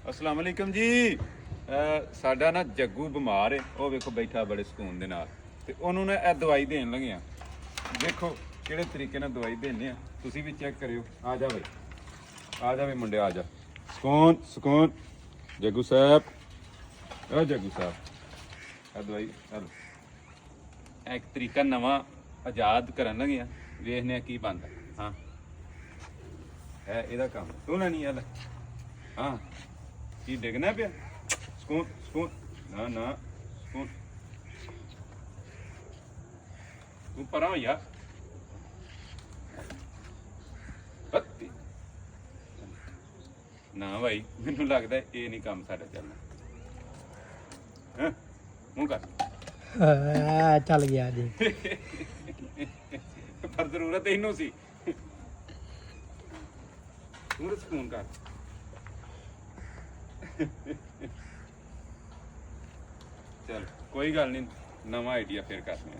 अस्सलाम वालेकुम जी। ਸਾਡਾ ਨਾ ਜੱਗੂ ਬਿਮਾਰ ਹੈ, ਉਹ ਵੇਖੋ ਬੈਠਾ ਬੜੇ ਸਕੂਨ ਦੇ ਨਾਲ, ਤੇ ਉਹਨੂੰ ਨਾ ਇਹ ਦਵਾਈ ਦੇਣ ਲੱਗੇ ਆ। ਦੇਖੋ ਕਿਹੜੇ ਤਰੀਕੇ ਨਾਲ ਦਵਾਈ ਦੇਣੇ ਆ, ਤੁਸੀਂ ਵੀ ਚੈੱਕ ਕਰਿਓ। ਆ ਜਾ ਬਈ, ਆ ਜਾ ਵੀ ਮੁੰਡੇ, ਆ ਜਾ। ਸਕੂਨ ਸਕੂਨ ਜੱਗੂ ਸਾਹਿਬ, ਉਹ ਜੱਗੂ ਸਾਹਿਬ, ਆ ਦਵਾਈ ਚਲੋ। ਇੱਕ ਤਰੀਕਾ ਨਵਾਂ ਆਜ਼ਾਦ ਕਰਨ ਲੱਗੇ ਆ, ਵੇਖਦੇ ਆ ਕੀ ਬਣਦਾ। ਹਾਂ ਹੈ ਇਹਦਾ ਕੰਮ, ਤੂੰ ਨਾ ਨਹੀਂ ਆ ਲੈ। ਹਾਂ ਕੀ ਡਿੱਗਣਾ ਪਿਆ? ਸਕੂਨ ਸਕੂਨ, ਨਾ ਨਾ ਸਕੂਨ, ਤੂੰ ਪਰਾਂ ਹੋ ਯਾਰ। ਪੱਤੀ ਨਾ ਭਾਈ, ਮੈਨੂੰ ਲੱਗਦਾ ਇਹ ਨਹੀਂ ਕੰਮ ਸਾਡਾ ਚੱਲਣਾ। ਹਾਂ ਮੂੰਹ ਕਰ। ਚੱਲ ਗਿਆ ਜੀ। ਪਰ ਜ਼ਰੂਰਤ ਇਹਨੂੰ ਸੀ। ਤੂੰ ਸਕੂਨ ਕਰ। चल कोई गल नहीं, नवा आइडिया फिर करने।